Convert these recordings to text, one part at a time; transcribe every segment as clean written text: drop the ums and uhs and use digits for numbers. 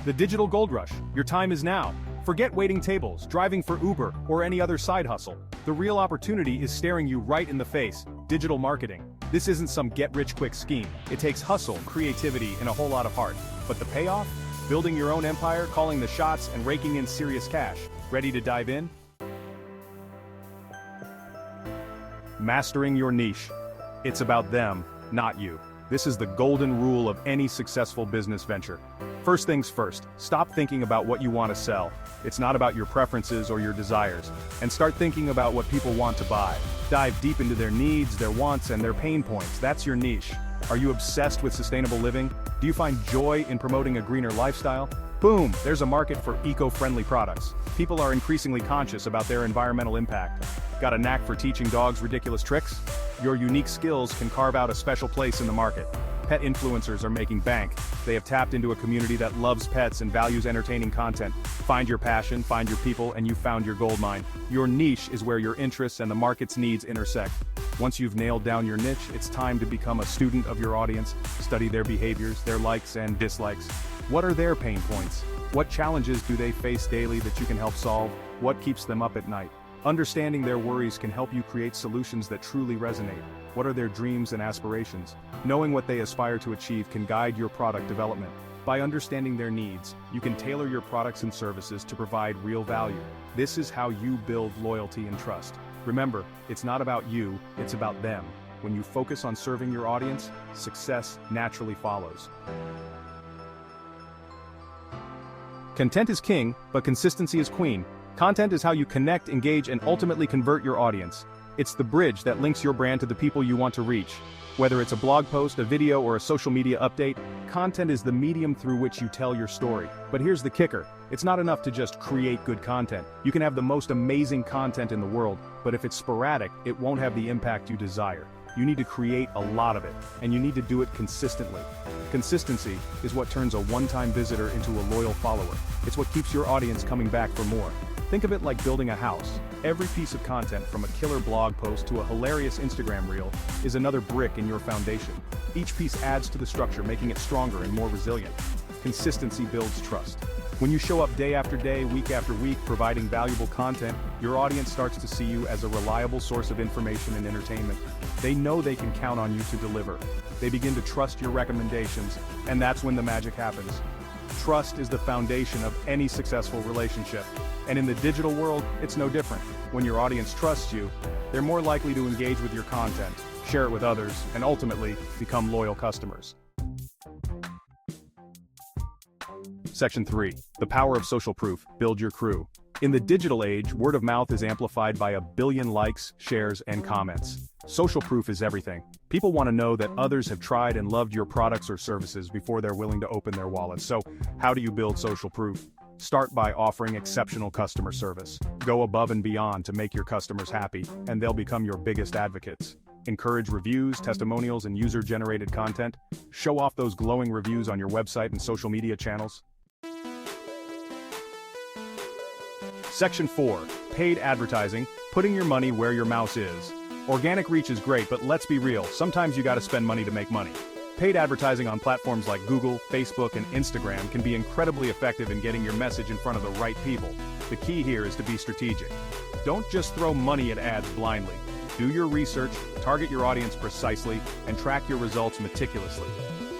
The digital gold rush. Your time is now. Forget waiting tables, driving for Uber, or any other side hustle. The real opportunity is staring you right in the face. Digital marketing. This isn't some get-rich-quick scheme. It takes hustle, creativity, and a whole lot of heart. But the payoff? Building your own empire, calling the shots, and raking in serious cash. Ready to dive in? Mastering your niche. It's about them, not you. This is the golden rule of any successful business venture. First things first, stop thinking about what you want to sell. It's not about your preferences or your desires. And start thinking about what people want to buy. Dive deep into their needs, their wants, and their pain points. That's your niche. Are you obsessed with sustainable living? Do you find joy in promoting a greener lifestyle? Boom, there's a market for eco-friendly products. People are increasingly conscious about their environmental impact. Got a knack for teaching dogs ridiculous tricks? Your unique skills can carve out a special place in the market. Pet influencers are making bank. They have tapped into a community that loves pets and values entertaining content. Find your passion, find your people, and you've found your gold mine. Your niche is where your interests and the market's needs intersect. Once you've nailed down your niche, it's time to become a student of your audience, study their behaviors, their likes and dislikes. What are their pain points? What challenges do they face daily that you can help solve? What keeps them up at night? Understanding their worries can help you create solutions that truly resonate. What are their dreams and aspirations? Knowing what they aspire to achieve can guide your product development. By understanding their needs, you can tailor your products and services to provide real value. This is how you build loyalty and trust. Remember, it's not about you, it's about them. When you focus on serving your audience, success naturally follows. Content is king, but consistency is queen. Content is how you connect, engage, and ultimately convert your audience. It's the bridge that links your brand to the people you want to reach. Whether it's a blog post, a video, or a social media update, content is the medium through which you tell your story. But here's the kicker. It's not enough to just create good content. You can have the most amazing content in the world, but if it's sporadic, it won't have the impact you desire. You need to create a lot of it, and you need to do it consistently. Consistency is what turns a one-time visitor into a loyal follower. It's what keeps your audience coming back for more. Think of it like building a house. Every piece of content, from a killer blog post to a hilarious Instagram reel, is another brick in your foundation. Each piece adds to the structure, making it stronger and more resilient. Consistency builds trust. When you show up day after day, week after week, providing valuable content, your audience starts to see you as a reliable source of information and entertainment. They know they can count on you to deliver. They begin to trust your recommendations, and that's when the magic happens. Trust is the foundation of any successful relationship. And in the digital world, it's no different. When your audience trusts you, they're more likely to engage with your content, share it with others, and ultimately become loyal customers. Section 3. The power of social proof. Build your crew. In the digital age, word of mouth is amplified by 1 billion likes, shares, and comments. Social proof is everything. People want to know that others have tried and loved your products or services before they're willing to open their wallets. So, how do you build social proof? Start by offering exceptional customer service. Go above and beyond to make your customers happy, and they'll become your biggest advocates. Encourage reviews, testimonials, and user-generated content. Show off those glowing reviews on your website and social media channels. Section 4. Paid advertising. Putting your money where your mouse is. Organic reach is great, but let's be real, sometimes you gotta spend money to make money. Paid advertising on platforms like Google, Facebook, and Instagram can be incredibly effective in getting your message in front of the right people. The key here is to be strategic. Don't just throw money at ads blindly. Do your research, target your audience precisely, and track your results meticulously.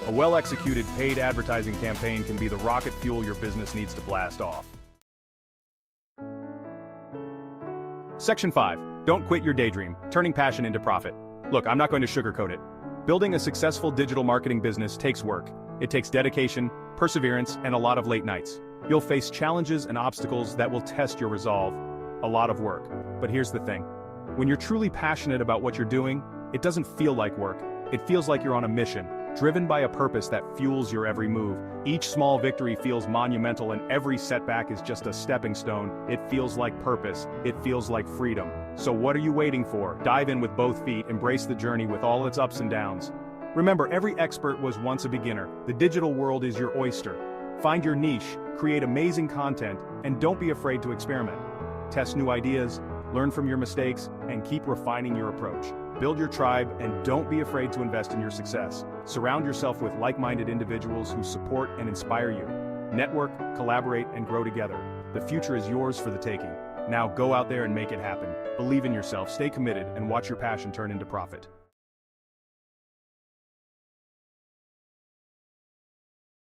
A well-executed paid advertising campaign can be the rocket fuel your business needs to blast off. Section 5. Don't quit your daydream, turning passion into profit. Look, I'm not going to sugarcoat it. Building a successful digital marketing business takes work. It takes dedication, perseverance, and a lot of late nights. You'll face challenges and obstacles that will test your resolve. A lot of work. But here's the thing. When you're truly passionate about what you're doing, it doesn't feel like work. It feels like you're on a mission, driven by a purpose that fuels your every move. Each small victory feels monumental, and every setback is just a stepping stone. It feels like purpose. It feels like freedom. So what are you waiting for? Dive in with both feet, embrace the journey with all its ups and downs. Remember, every expert was once a beginner. The digital world is your oyster. Find your niche, create amazing content, and don't be afraid to experiment. Test new ideas, learn from your mistakes, and keep refining your approach. Build your tribe, and don't be afraid to invest in your success. Surround yourself with like-minded individuals who support and inspire you. Network, collaborate, and grow together. The future is yours for the taking. Now go out there and make it happen. Believe in yourself, stay committed, and watch your passion turn into profit.